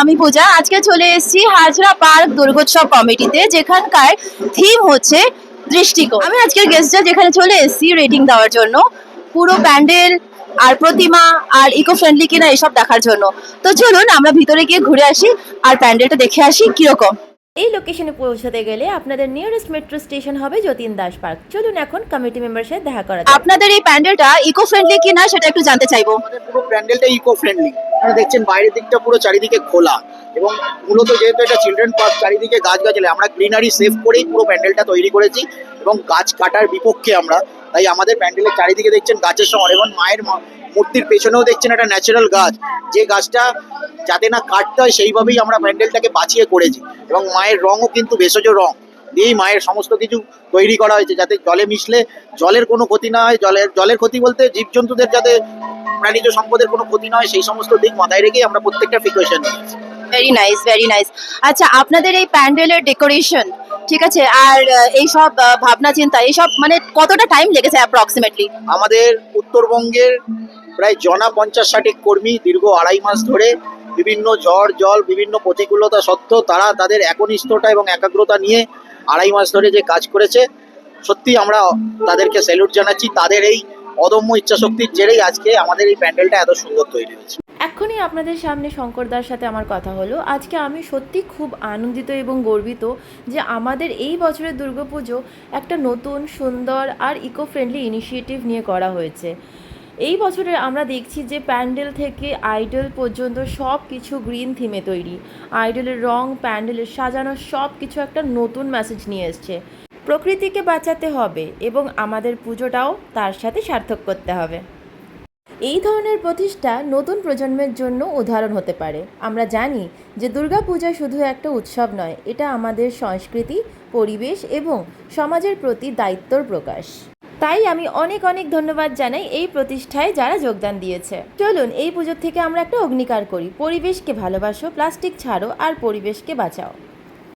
আমি পূজা। আজকে চলে এসেছি হাজরা পার্ক দুর্গোৎসব কমিটিতে, যেখানকার থিম হচ্ছে দৃষ্টিকোণ। আমি আজকের গেস্টরা যেখানে চলে এসেছি রেটিং দেওয়ার জন্য, পুরো প্যান্ডেল আর প্রতিমা আর ইকো ফ্রেন্ডলি কিনা এসব দেখার জন্য। তো চলুন আমরা ভিতরে গিয়ে ঘুরে আসি আর প্যান্ডেলটা দেখে আসি কিরকম। এই লোকেশনে পৌঁছাতে গেলে আপনাদের নিয়ারেস্ট মেট্রো স্টেশন হবে যতীন দাস পার্ক। চলুন এখন কমিটি মেম্বারের সাথে দেখা করা যাক। আপনাদের এই প্যান্ডেলটা ইকো ফ্রেন্ডলি কিনা সেটা একটু জানতে চাইবো। আমাদের পুরো প্যান্ডেলটা ইকো ফ্রেন্ডলি। আপনারা দেখছেন বাইরের দিকটা পুরো চারিদিকে খোলা, এবং মূলত যেহেতু এটা চিলড্রেন পার্ক, চারিদিকে গাছগাছালি, আমরা গ্রিনারি সেভ করেই পুরো প্যান্ডেলটা তৈরি করেছি এবং গাছ কাটার বিপক্ষে আমরা। তাই আমাদের প্যান্ডেলের চারিদিকে দেখছেন গাছের শহর, এবং মায়ের মূর্তির পেছনেও দেখছেন একটা ন্যাচারাল গাছ, যে গাছটা যাতে না কাটতে হয় সেইভাবেই আমরা প্যান্ডেলটাকে বাঁচিয়ে করেছি। এবং মায়ের রঙও কিন্তু ভেষজ রং দিয়েই মায়ের সমস্ত কিছু তৈরি করা হয়েছে, যাতে জলে মিশলে জলের কোনো ক্ষতি না হয়। জলের ক্ষতি বলতে জীবজন্তুদের যাতে প্রাণীজ সম্পদের কোনো ক্ষতি না হয়, সেই সমস্ত দিক মাথায় রেখেই আমরা প্রত্যেকটা প্রিকশন নিয়েছি। Very nice, very nice. আচ্ছা, আপনাদের এই প্যান্ডেলের ডেকোরেশন, ঠিক আছে, আর এইসব ভাবনা চিন্তা, এইসব মানে কতটা টাইম লেগেছে অ্যাপ্রক্সিমেটলি? আমাদের উত্তরবঙ্গের প্রায় জনা 50-60 কর্মী দীর্ঘ 2.5 মাস ধরে বিভিন্ন ঝড় জল বিভিন্ন প্রতিকূলতা সত্ত্বেও তারা তাদের একনিষ্ঠতা এবং একাগ্রতা নিয়ে 2.5 মাস ধরে যে কাজ করেছে, সত্যি আমরা তাদেরকে স্যালুট জানাচ্ছি। তাদের এই অদম্য ইচ্ছাশক্তির জেরেই আজকে আমাদের এই প্যান্ডেলটা এত সুন্দর তৈরি হয়েছে। এক্ষুনি আপনাদের সামনে শঙ্করদার সাথে আমার কথা হলো। আজকে আমি সত্যি খুব আনন্দিত এবং গর্বিত যে আমাদের এই বছরের দুর্গাপুজো একটা নতুন সুন্দর আর ইকো ফ্রেন্ডলি ইনিশিয়েটিভ নিয়ে করা হয়েছে। এই বছরে আমরা দেখছি যে প্যান্ডেল থেকে আইডল পর্যন্ত সব কিছু গ্রিন থিমে তৈরি। আইডলের রং, প্যান্ডেলের সাজানো, সব কিছু একটা নতুন মেসেজ নিয়ে এসছে। প্রকৃতিকে বাঁচাতে হবে এবং আমাদের পুজোটাও তার সাথে সার্থক করতে হবে। এই ধরনের প্রতিষ্ঠা নতুন প্রজন্মের জন্য উদাহরণ হতে পারে। আমরা জানি যে দুর্গাপূজা শুধু একটা উৎসব নয়, এটা আমাদের সংস্কৃতি, পরিবেশ এবং সমাজের প্রতি দায়িত্বর প্রকাশ। তাই আমি অনেক অনেক ধন্যবাদ জানাই এই প্রতিষ্ঠায় যারা যোগদান দিয়েছে। চলুন এই পুজোর থেকে আমরা একটা অগ্নিকার করি। পরিবেশকে ভালোবাসো, প্লাস্টিক ছাড়ো আর পরিবেশকে বাঁচাও।